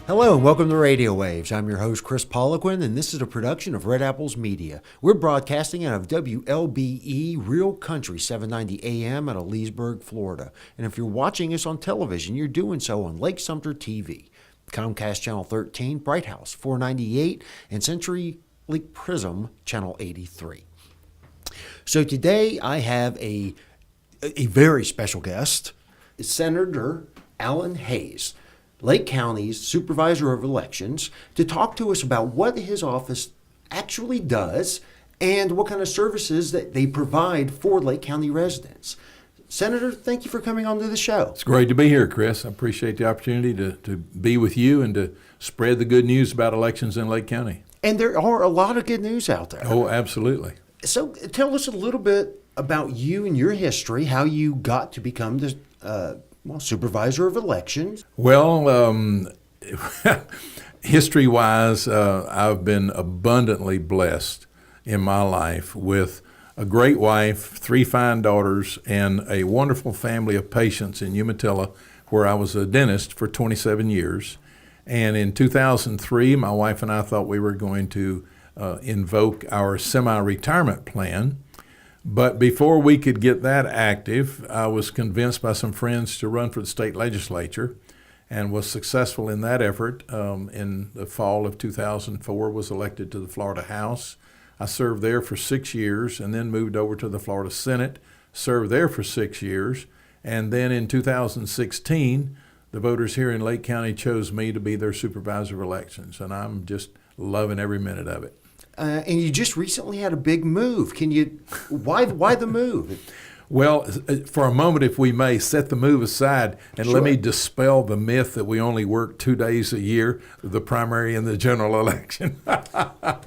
Hello and welcome to Radio Waves. I'm your host, Kris Poliquin, and this is a production of Red Apples Media. We're broadcasting out of WLBE Real Country, 790 AM out of Leesburg, Florida. And if you're watching us on television, you're doing so on Lake Sumter TV, Comcast Channel 13, Bright House 498, and Century Link Prism Channel 83. So today I have a very special guest, Senator Alan Hayes, Lake County's Supervisor of Elections, to talk to us about what his office actually does and what kind of services that they provide for Lake County residents. Senator, thank you for coming on to the show. It's great to be here, Chris. I appreciate the opportunity to be with you and to spread the good news about elections in Lake County. And there are a lot of good news out there. Oh, absolutely. So tell us a little bit about you and your history, how you got to become the Supervisor of Elections. Well, history-wise, I've been abundantly blessed in my life with a great wife, 3 fine daughters, and a wonderful family of patients in Umatilla, where I was a dentist for 27 years. And in 2003, my wife and I thought we were going to invoke our semi-retirement plan. But before we could get that active, I was convinced by some friends to run for the state legislature and was successful in that effort. In the fall of 2004, was elected to the Florida House. I served there for 6 years and then moved over to the Florida Senate, served there for 6 years. And then in 2016, the voters here in Lake County chose me to be their Supervisor of Elections, and I'm just loving every minute of it. And you just recently had a big move. Why the move? Well, for a moment, if we may, set the move aside and Sure. Let me dispel the myth that we only work 2 days a year, the primary and the general election. Right.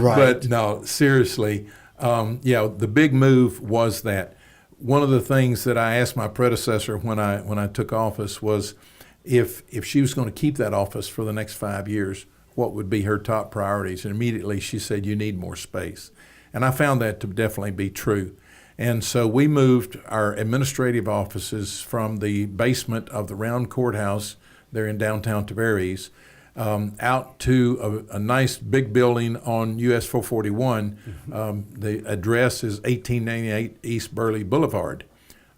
But no, seriously, the big move was that one of the things that I asked my predecessor when I took office was if she was going to keep that office for the next 5 years, what would be her top priorities. And immediately she said, you need more space. And I found that to definitely be true. And so we moved our administrative offices from the basement of the Round Courthouse there in downtown Tavares out to a nice big building on US 441. Mm-hmm. The address is 1898 East Burley Boulevard.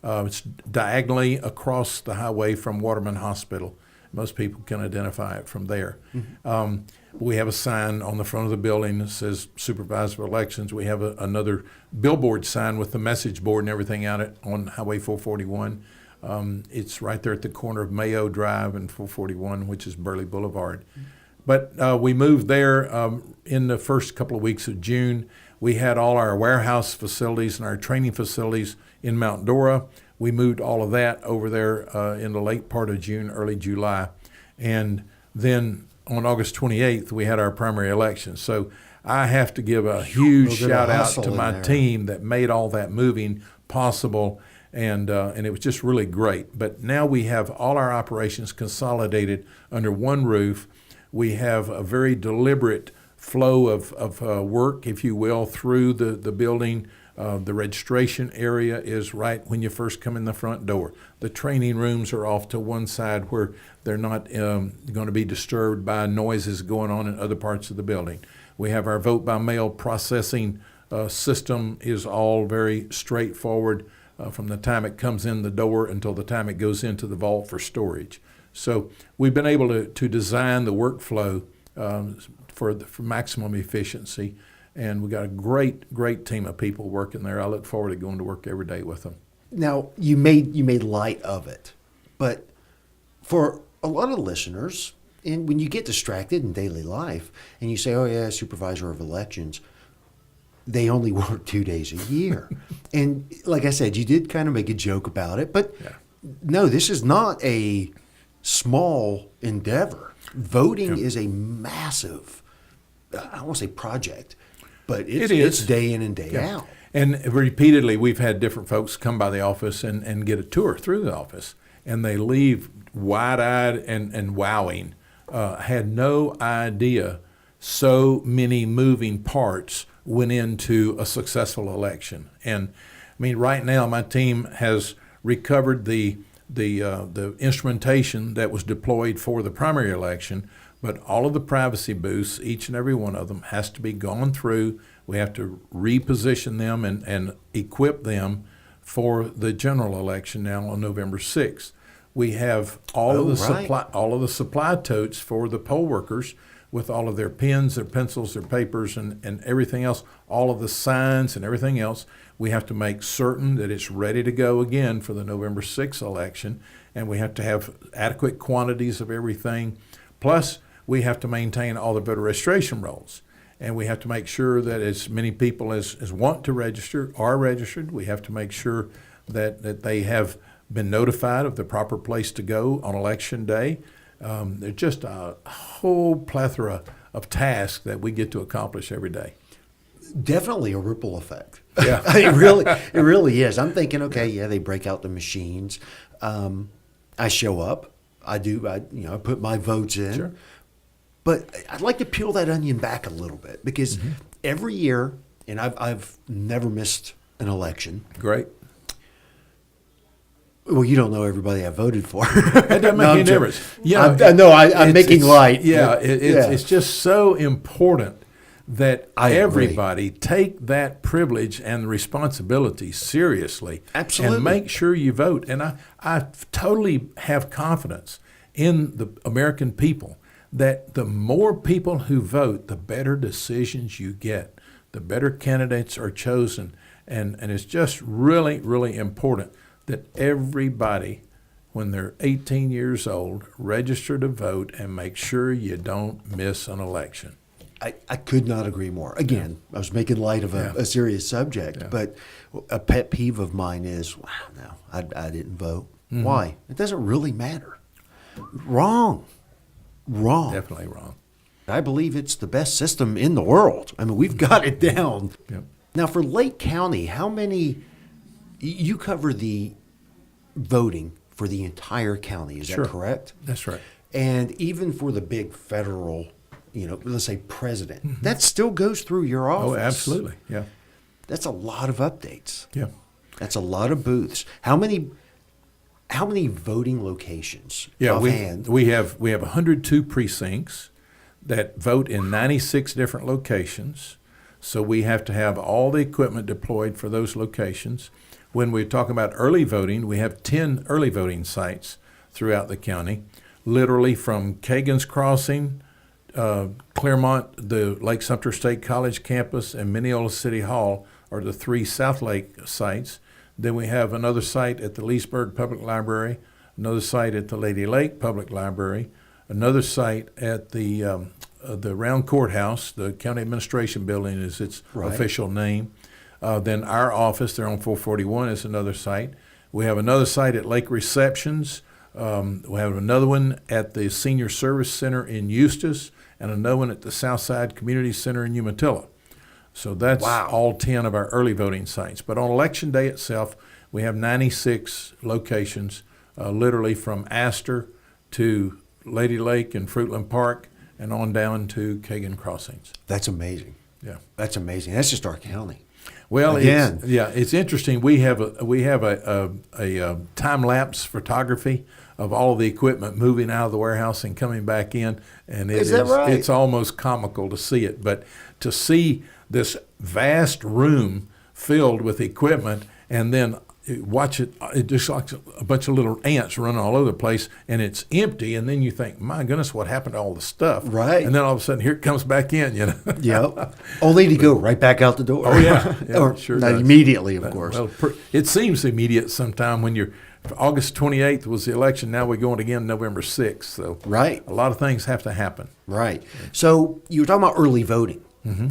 It's diagonally across the highway from Waterman Hospital. Most people can identify it from there. Mm-hmm. We have a sign on the front of the building that says Supervisor of Elections. We have another billboard sign with the message board and everything on Highway 441. It's right there at the corner of Mayo Drive and 441, which is Burley Boulevard. Mm-hmm. But we moved there in the first couple of weeks of June. We had all our warehouse facilities and our training facilities in Mount Dora. We moved all of that over there in the late part of June, early July. And then on August 28th, we had our primary election. So I have to give a huge shout out to my team that made all that moving possible. And it was just really great. But now we have all our operations consolidated under one roof. We have a very deliberate flow of work, if you will, through the building. The registration area is right when you first come in the front door. The training rooms are off to one side where they're not going to be disturbed by noises going on in other parts of the building. We have our vote by mail processing system is all very straightforward from the time it comes in the door until the time it goes into the vault for storage. So we've been able to design the workflow for maximum efficiency. And we got a great team of people working there. I look forward to going to work every day with them. Now, you made light of it, but for a lot of listeners, and when you get distracted in daily life and you say, oh yeah, Supervisor of Elections, they only work 2 days a year. And like I said, you did kind of make a joke about it, but no, this is not a small endeavor. Voting is a massive, I don't want to say project, but it's day in and day out. And repeatedly, we've had different folks come by the office and get a tour through the office, and they leave wide-eyed and wowing. Had no idea so many moving parts went into a successful election. And I mean, right now, my team has recovered the the instrumentation that was deployed for the primary election, but all of the privacy booths, each and every one of them, has to be gone through. We have to reposition them and equip them for the general election now on November 6th. We have all of the supply totes for the poll workers with all of their pens, their pencils, their papers, and everything else, all of the signs and everything else. We have to make certain that it's ready to go again for the November 6th election, and we have to have adequate quantities of everything. Plus, we have to maintain all the voter registration rolls, and we have to make sure that as many people as want to register are registered. We have to make sure that they have been notified of the proper place to go on election day. There's just a whole plethora of tasks that we get to accomplish every day. Definitely a ripple effect. Yeah. It really is. I'm thinking, okay, yeah, they break out the machines. I show up. I put my votes in. Sure. But I'd like to peel that onion back a little bit because every year, and I've never missed an election. Great. Well, you don't know everybody I voted for. That doesn't make any difference. Yeah, I'm making light. Yeah, it's just so important that everybody take that privilege and responsibility seriously. Absolutely. And make sure you vote. And I totally have confidence in the American people that the more people who vote, the better decisions you get, the better candidates are chosen. And it's just really, really important that everybody, when they're 18 years old, register to vote and make sure you don't miss an election. I could not agree more. Again, I was making light of a serious subject, but a pet peeve of mine is, wow, no, I didn't vote. Mm-hmm. Why? It doesn't really matter. Wrong. Definitely wrong. I believe it's the best system in the world. I mean, we've got it down. Yep. Now, for Lake County, how many, you cover the voting for the entire county, is that correct? That's right. And even for the big federal, let's say president, that still goes through your office. Oh, absolutely. Yeah. That's a lot of updates. Yeah. That's a lot of booths. How many voting locations? Yeah, offhand? we have 102 precincts that vote in 96 different locations. So we have to have all the equipment deployed for those locations. When we're talking about early voting, we have 10 early voting sites throughout the county, literally from Kagan's Crossing, Claremont, the Lake Sumter State College campus, and Mineola City Hall are the three South Lake sites. Then we have another site at the Leesburg Public Library, another site at the Lady Lake Public Library, another site at the Round Courthouse. The County Administration Building is its official name. Then our office there on 441 is another site. We have another site at Lake Receptions. We have another one at the Senior Service Center in Eustis, and another one at the Southside Community Center in Umatilla. So that's all 10 of our early voting sites. But on Election Day itself, we have 96 locations, literally from Astor to Lady Lake and Fruitland Park and on down to Kagan Crossings. That's amazing. Yeah. That's amazing. That's just our county. Well, again, it's interesting. We have a time lapse photography of all of the equipment moving out of the warehouse and coming back in, and it's almost comical to see it. But to see this vast room filled with equipment, and then watch it just like a bunch of little ants running all over the place, and it's empty, and then you think, my goodness, what happened to all the stuff? Right. And then all of a sudden, here it comes back in, Yep. Only to go right back out the door. Oh, yeah. Or sure not does. immediately, of course. Well, it seems immediate sometime when August 28th was the election. Now we're going again November 6th. So right. A lot of things have to happen. Right. So you were talking about early voting. Mm-hmm.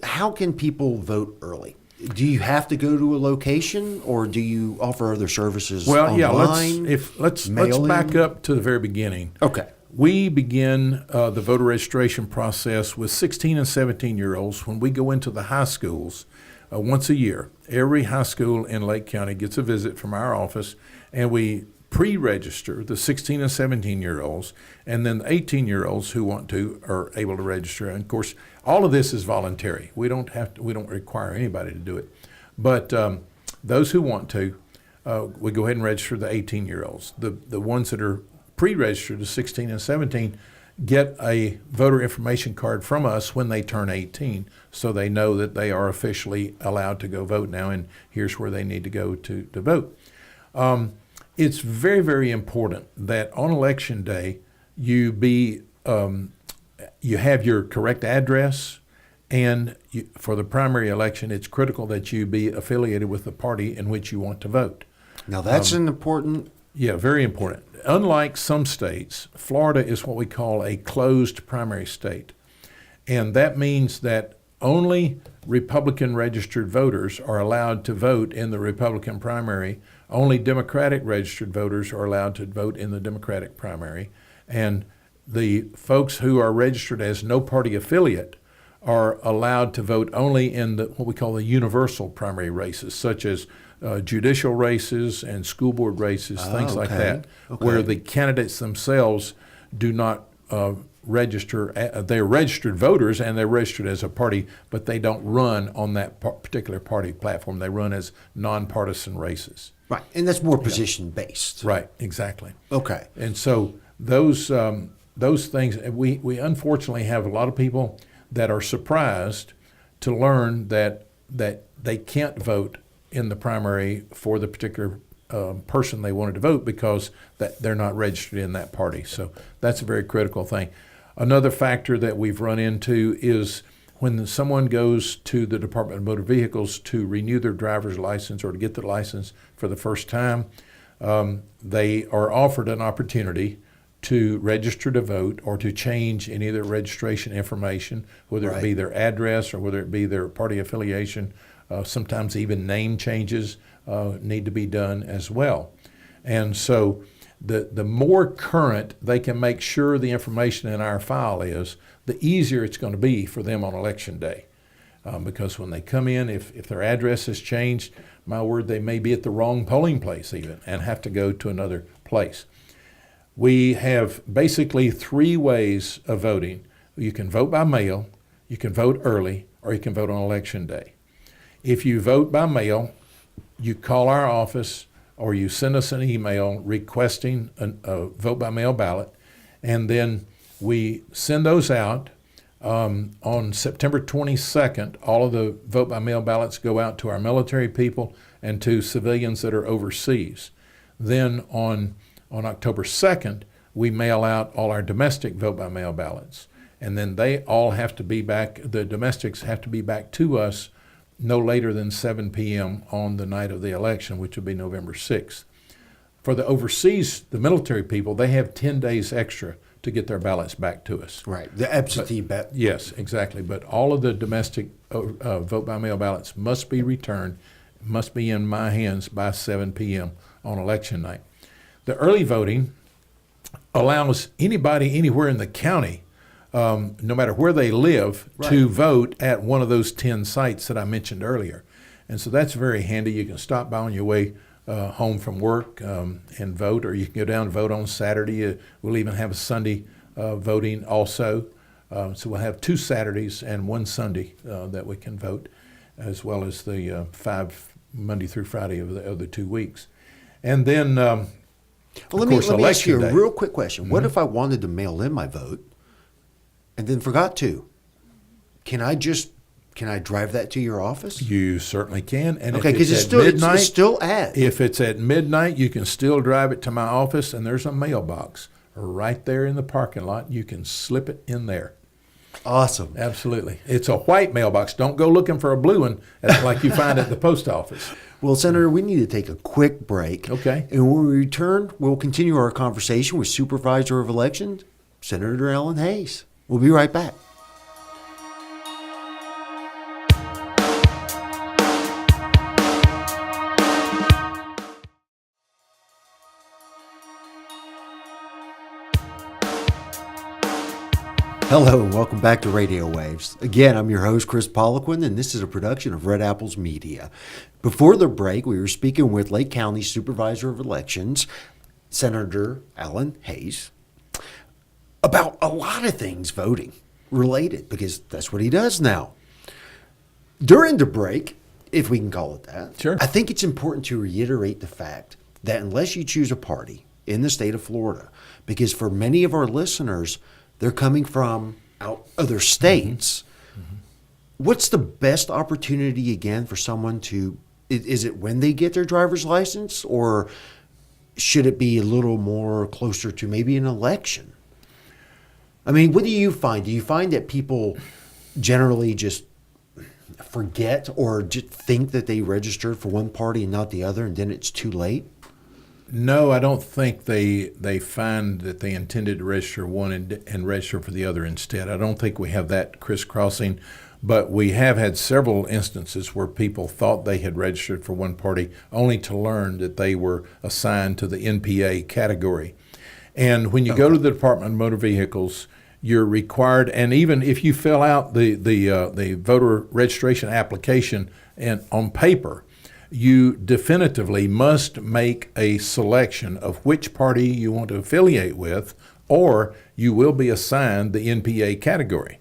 How can people vote early? Do you have to go to a location, or do you offer other services online? Let's back up to the very beginning. Okay. We begin the voter registration process with 16 and 17-year-olds when we go into the high schools once a year. Every high school in Lake County gets a visit from our office, and we pre-register the 16 and 17-year-olds, and then the 18-year-olds who want to are able to register. And of course, all of this is voluntary. We don't require anybody to do it. But those who want to, we go ahead and register the 18-year-olds. The ones that are pre-registered, the 16 and 17, get a voter information card from us when they turn 18, so they know that they are officially allowed to go vote now, and here's where they need to go to vote. It's very, very important that on Election Day you be you have your correct address, and for the primary election, it's critical that you be affiliated with the party in which you want to vote. Now that's an important. Yeah, very important. Unlike some states, Florida is what we call a closed primary state. And that means that only Republican registered voters are allowed to vote in the Republican primary. Only Democratic registered voters are allowed to vote in the Democratic primary. And the folks who are registered as no party affiliate are allowed to vote only in what we call the universal primary races, such as judicial races and school board races, things like that, where the candidates themselves do not register. They're registered voters and they're registered as a party, but they don't run on that particular party platform. They run as nonpartisan races. Right, and that's more position-based. Right, exactly. Okay. And so those things, we unfortunately have a lot of people that are surprised to learn that they can't vote in the primary for the particular person they wanted to vote because that they're not registered in that party. So that's a very critical thing. Another factor that we've run into is when someone goes to the Department of Motor Vehicles to renew their driver's license or to get their license for the first time, they are offered an opportunity to register to vote or to change any of their registration information, whether it be their address or whether it be their party affiliation. Sometimes even name changes need to be done as well. And so the more current they can make sure the information in our file is, the easier it's going to be for them on Election Day. Because when they come in, if their address has changed, my word, they may be at the wrong polling place even and have to go to another place. We have basically 3 ways of voting. You can vote by mail, you can vote early, or you can vote on Election Day. If you vote by mail, you call our office or you send us an email requesting a vote by mail ballot, and then we send those out. On September 22nd, all of the vote by mail ballots go out to our military people and to civilians that are overseas. Then on October 2nd, we mail out all our domestic vote by mail ballots. And then they all have to be back, the domestics have to be back to us no later than 7 p.m. on the night of the election, which would be November 6th. For the overseas, the military people, they have 10 days extra to get their ballots back to us. Right, the absentee ballot. Yes, exactly. But all of the domestic vote by mail ballots must be returned, must be in my hands by 7 p.m. on election night. The early voting allows anybody anywhere in the county, no matter where they live, to vote at one of those 10 sites that I mentioned earlier. And so that's very handy. You can stop by on your way home from work and vote, or you can go down and vote on Saturday. We'll even have a Sunday voting also. So we'll have 2 Saturdays and 1 Sunday that we can vote, as well as the 5 Monday through Friday of the other 2 weeks. And then, let me ask you a real quick question. Mm-hmm. What if I wanted to mail in my vote and then forgot to? Can I drive that to your office? You certainly can. And okay, because it's still at. If it's at midnight, you can still drive it to my office, and there's a mailbox right there in the parking lot. You can slip it in there. Awesome. Absolutely. It's a white mailbox. Don't go looking for a blue one like you find at the post office. Well, Senator, we need to take a quick break. Okay. And when we return, we'll continue our conversation with Supervisor of Elections, Senator Alan Hayes. We'll be right back. Hello and welcome back to Radio Waves. Again, I'm your host, Kris Poliquin, and this is a production of Red Apples Media. Before the break, we were speaking with Lake County Supervisor of Elections, Senator Alan Hayes, about a lot of things voting related, because that's what he does now. During the break, if we can call it that. Sure. I think it's important to reiterate the fact that unless you choose a party in the state of Florida, because for many of our listeners, they're coming from other states. Mm-hmm. What's the best opportunity again for someone to, is it when they get their driver's license, or should it be a little more closer to maybe an election? I mean, what do you find? Do you find that people generally just forget or just think that they registered for one party and not the other, and then it's too late? No, I don't think they find that they intended to register one and register for the other instead. I don't think we have that crisscrossing, but we have had several instances where people thought they had registered for one party only to learn that they were assigned to the NPA category. And when you go to the Department of Motor Vehicles, you're required, and even if you fill out the voter registration application and on paper, you definitively must make a selection of which party you want to affiliate with, or you will be assigned the NPA category.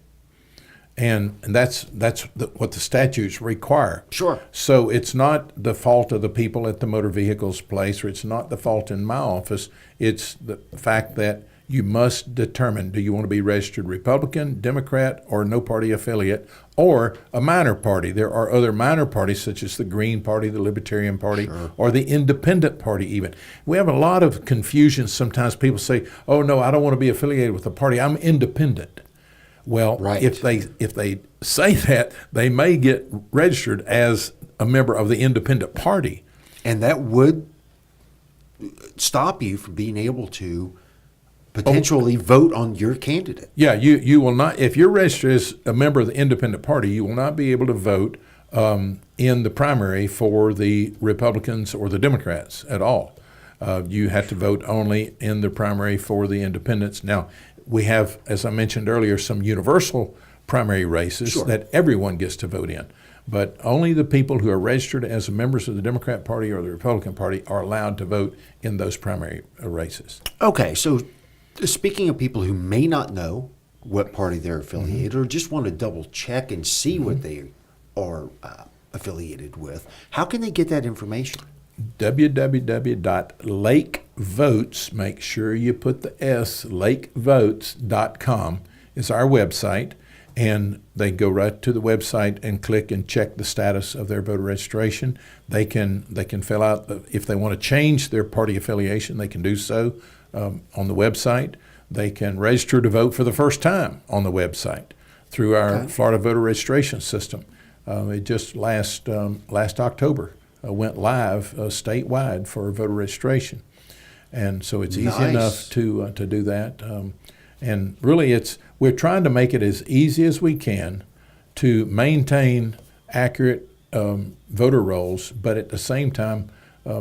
And that's what the statutes require. Sure. So it's not the fault of the people at the motor vehicles place, or it's not the fault in my office. It's the fact that you must determine, do you want to be registered Republican, Democrat, or no party affiliate, or a minor party. There are other minor parties such as the Green Party, the Libertarian Party, sure, or the Independent Party even. We have a lot of confusion. Sometimes people say, oh, no, I don't want to be affiliated with a party. I'm independent. Well, right, if they say that, they may get registered as a member of the Independent Party. And that would stop you from being able to potentially vote on your candidate. Yeah, you will not, if you're registered as a member of the Independent Party, you will not be able to vote in the primary for the Republicans or the Democrats at all. You have to vote only in the primary for the independents. Now, we have, as I mentioned earlier, some universal primary races, sure, that everyone gets to vote in. But only the people who are registered as members of the Democrat Party or the Republican Party are allowed to vote in those primary races. Okay, so speaking of people who may not know what party they're affiliated, mm-hmm, or just want to double check and see, mm-hmm, what they are affiliated with, how can they get that information? www.lakevotes, make sure you put the S, lakevotes.com is our website, and they go right to the website and click and check the status of their voter registration. They can fill out, if they want to change their party affiliation, they can do so on the website. They can register to vote for the first time on the website through our Florida voter registration system. It just last October went live statewide for voter registration, and so it's easy enough to do that. And really, we're trying to make it as easy as we can to maintain accurate voter rolls, but at the same time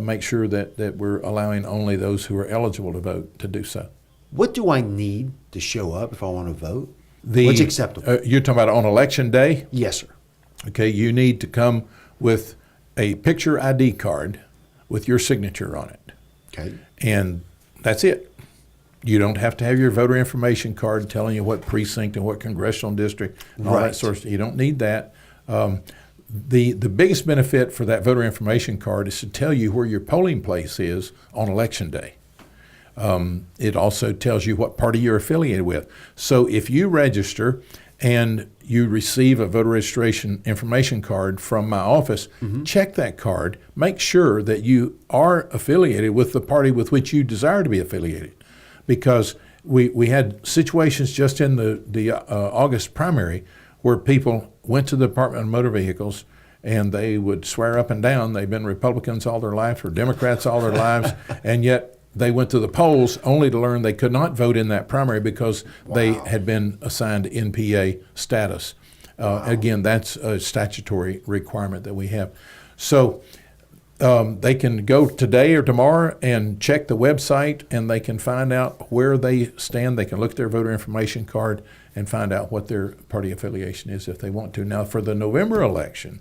make sure that we're allowing only those who are eligible to vote to do so. What do I need to show up if I want to vote? What's acceptable? You're talking about on election day? Yes, sir. Okay, you need to come with a picture ID card with your signature on it. Okay. And that's it. You don't have to have your voter information card telling you what precinct and what congressional district and all that sort of stuff. You don't need that. The biggest benefit for that voter information card is to tell you where your polling place is on election day. It also tells you what party you're affiliated with. So if you register and you receive a voter registration information card from my office, mm-hmm, check that card. Make sure that you are affiliated with the party with which you desire to be affiliated. Because we had situations just in the August primary where people went to the Department of Motor Vehicles and they would swear up and down they've been Republicans all their lives or Democrats all their lives, and yet they went to the polls only to learn they could not vote in that primary because they had been assigned NPA status. Again, that's a statutory requirement that we have. So they can go today or tomorrow and check the website, and they can find out where they stand. They can look at their voter information card and find out what their party affiliation is if they want to. Now, for the November election,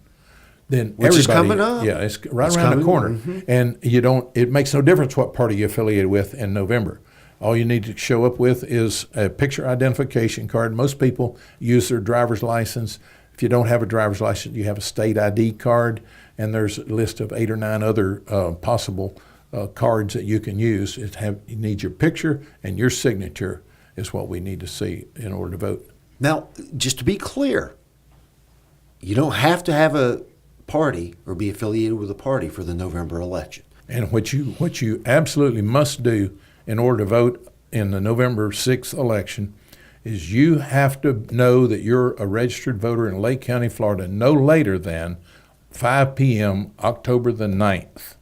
then which is coming up. Yeah, it's right around the corner. Mm-hmm. And it makes no difference what party you're affiliated with in November. All you need to show up with is a picture identification card. Most people use their driver's license. If you don't have a driver's license, you have a state ID card, and there's a list of 8 or 9 other possible cards that you can use. You need your picture and your signature is what we need to see in order to vote. Now, just to be clear, you don't have to have a party or be affiliated with a party for the November election. And what you absolutely must do in order to vote in the November 6th election is you have to know that you're a registered voter in Lake County, Florida, no later than 5 p.m. October the 9th.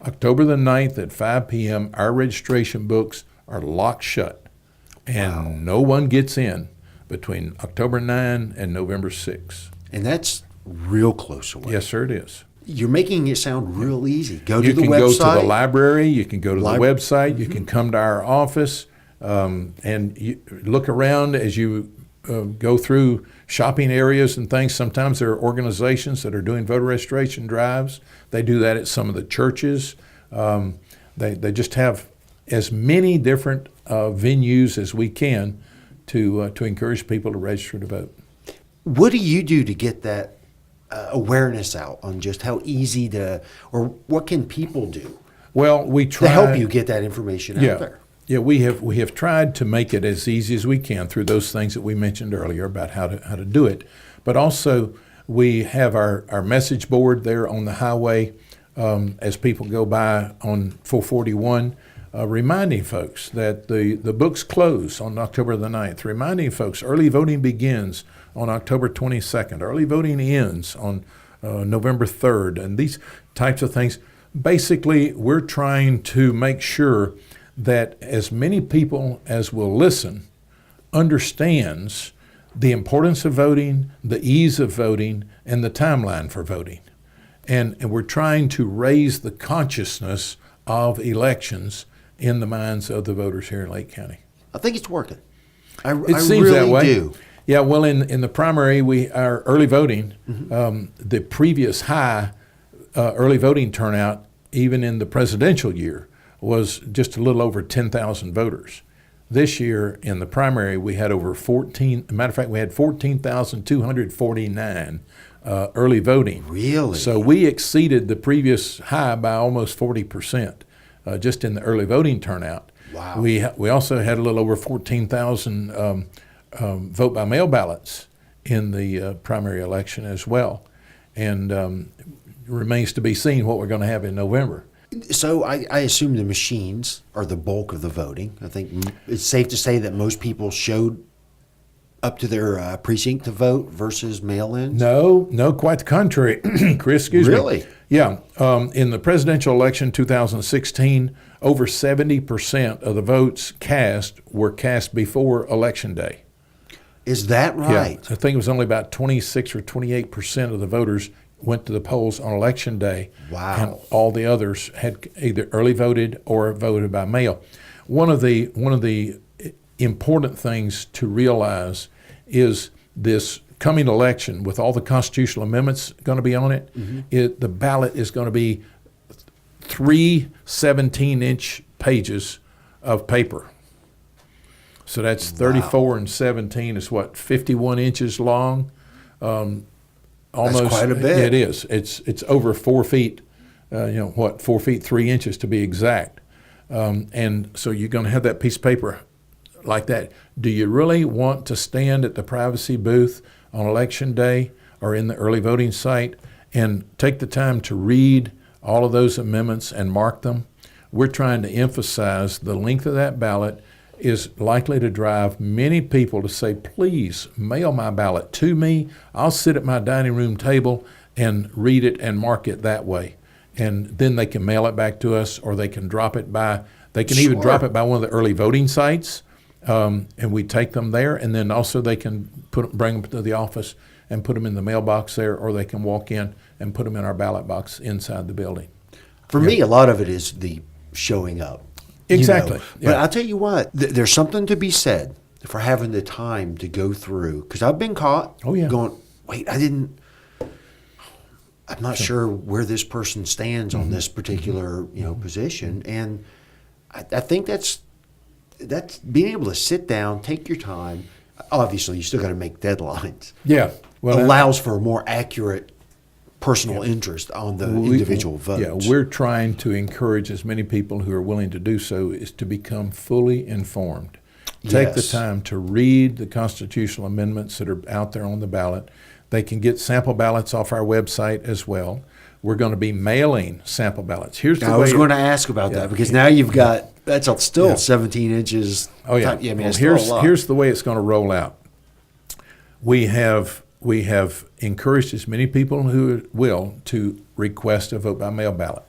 October the 9th at 5 p.m., our registration books are locked shut, and no one gets in between October 9 and November 6. And that's real close away. Yes, sir, it is. You're making it sound real easy. Go to You the can website. go to the library. You can go to the website. You can come to our office and you look around as you go through shopping areas and things. Sometimes there are organizations that are doing voter registration drives. They do that at some of the churches. They just have as many different venues as we can to encourage people to register to vote. What do you do to get that awareness out on just how easy or what can people do Well, we try to help you get that information out there? Yeah, we have tried to make it as easy as we can through those things that we mentioned earlier about how to do it. But also we have our message board there on the highway as people go by on 441, reminding folks that the books close on October the 9th, reminding folks early voting begins on October 22nd. Early voting ends on November 3rd, and these types of things. Basically, we're trying to make sure that as many people as will listen understands the importance of voting, the ease of voting, and the timeline for voting. And we're trying to raise the consciousness of elections in the minds of the voters here in Lake County. I think it's working. It I seems really that way. do. Yeah, well, in the primary, our early voting, the previous high early voting turnout, even in the presidential year, was just a little over 10,000 voters. This year in the primary, we had over 14,249 early voting. Really? So we exceeded the previous high by almost 40%, just in the early voting turnout. Wow. We also had a little over 14,000 vote by mail ballots in the primary election as well. And it remains to be seen what we're going to have in November. So I assume the machines are the bulk of the voting. I think it's safe to say that most people showed up to their precinct to vote versus mail-ins? No, quite the contrary. Kris, excuse me. Really? Yeah. In the presidential election 2016, over 70% of the votes cast were cast before Election Day. Is that right? Yeah. I think it was only about 26 or 28% of the voters went to the polls on Election Day. Wow. And all the others had either early voted or voted by mail. One of the important things to realize is this coming election, with all the constitutional amendments going to be on it, the ballot is going to be 3 17-inch pages of paper. So that's 34 and 17 is what, 51 inches long? Almost. That's quite a bit. It is. It's over 4 feet, 4 feet 3 inches to be exact. And so you're going to have that piece of paper like that. Do you really want to stand at the privacy booth on Election Day or in the early voting site and take the time to read all of those amendments and mark them? We're trying to emphasize the length of that ballot is likely to drive many people to say, please mail my ballot to me. I'll sit at my dining room table and read it and mark it that way. And then they can mail it back to us, or they can drop it by, they can even drop it by one of the early voting sites, and we take them there. And then also they can bring them to the office and put them in the mailbox there, or they can walk in and put them in our ballot box inside the building. For me, a lot of it is the showing up. Exactly. But I'll tell you what, there's something to be said for having the time to go through. Because I've been caught going, wait, I'm not sure where this person stands on this particular position. And I think that's being able to sit down, take your time. Obviously, you still got to make deadlines. Yeah. allows for a more accurate personal interest on the individual votes. Yeah, we're trying to encourage as many people who are willing to do so is to become fully informed. Take the time to read the constitutional amendments that are out there on the ballot. They can get sample ballots off our website as well. We're going to be mailing sample ballots. I was going to ask about that because now you've got that's still 17 inches. Oh yeah. I mean, here's the way it's going to roll out. We have encouraged as many people who will to request a vote by mail ballot.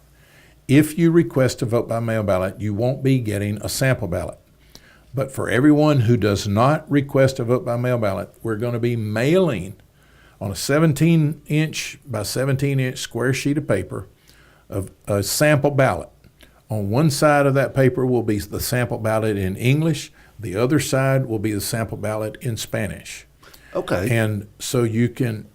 If you request a vote by mail ballot, you won't be getting a sample ballot. But for everyone who does not request a vote by mail ballot, we're going to be mailing on a 17-inch by 17-inch square sheet of paper of a sample ballot. On one side of that paper will be the sample ballot in English. The other side will be the sample ballot in Spanish. Okay. And so you can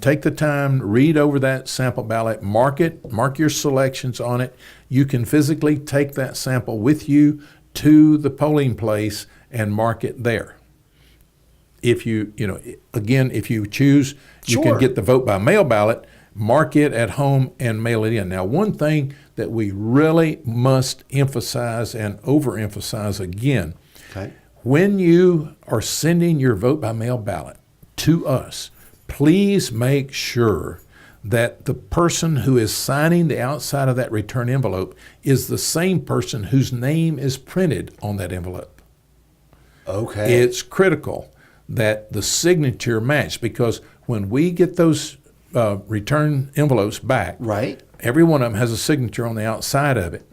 take the time, read over that sample ballot, mark your selections on it. You can physically take that sample with you to the polling place and mark it there. If you choose, you can get the vote by mail ballot, mark it at home, and mail it in. Now, one thing that we really must emphasize and overemphasize again, when you are sending your vote by mail ballot to us, please make sure that the person who is signing the outside of that return envelope is the same person whose name is printed on that envelope. Okay. It's critical that the signature match, because when we get those return envelopes back, every one of them has a signature on the outside of it,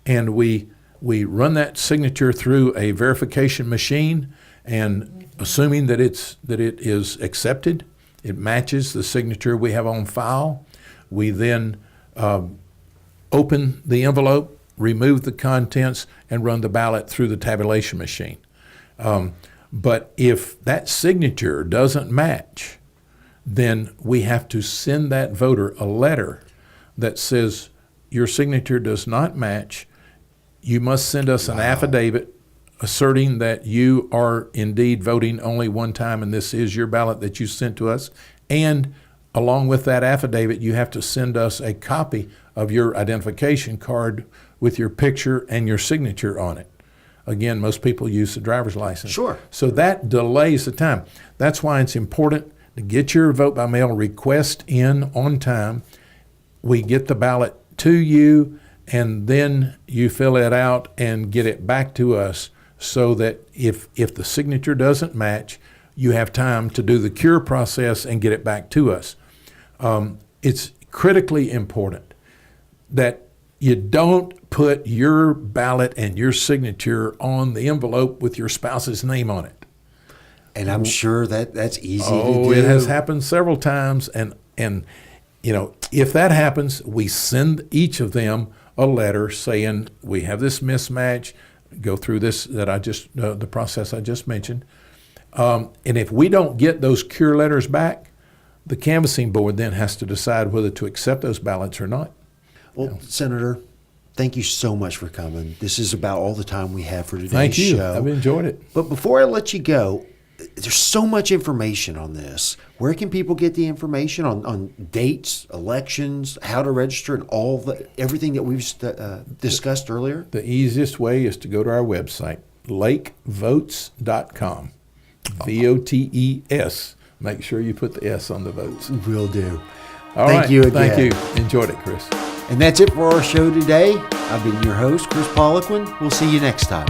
and we run that signature through a verification machine, and assuming that it is accepted, it matches the signature we have on file. We then open the envelope, remove the contents, and run the ballot through the tabulation machine. But if that signature doesn't match, then we have to send that voter a letter that says, your signature does not match. You must send us an affidavit asserting that you are indeed voting only one time and this is your ballot that you sent to us. And along with that affidavit, you have to send us a copy of your identification card with your picture and your signature on it. Again, most people use the driver's license. Sure. So that delays the time. That's why it's important to get your vote by mail request in on time. We get the ballot to you, and then you fill it out and get it back to us so that if the signature doesn't match, you have time to do the cure process and get it back to us. It's critically important that you don't put your ballot and your signature on the envelope with your spouse's name on it. And I'm sure that's easy to do. Oh, it has happened several times. And if that happens, we send each of them a letter saying, we have this mismatch, go through this the process I just mentioned. And if we don't get those cure letters back, the canvassing board then has to decide whether to accept those ballots or not. Well, Senator, thank you so much for coming. This is about all the time we have for today's Thank you. show. I've enjoyed it. But before I let you go, there's so much information on this. Where can people get the information on dates, elections, how to register, and everything that we've discussed earlier? The easiest way is to go to our website, lakevotes.com. VOTES. Make sure you put the S on the votes. Will do. Thank you again. Thank you. Enjoyed it, Kris. And that's it for our show today. I've been your host, Kris Poliquin. We'll see you next time.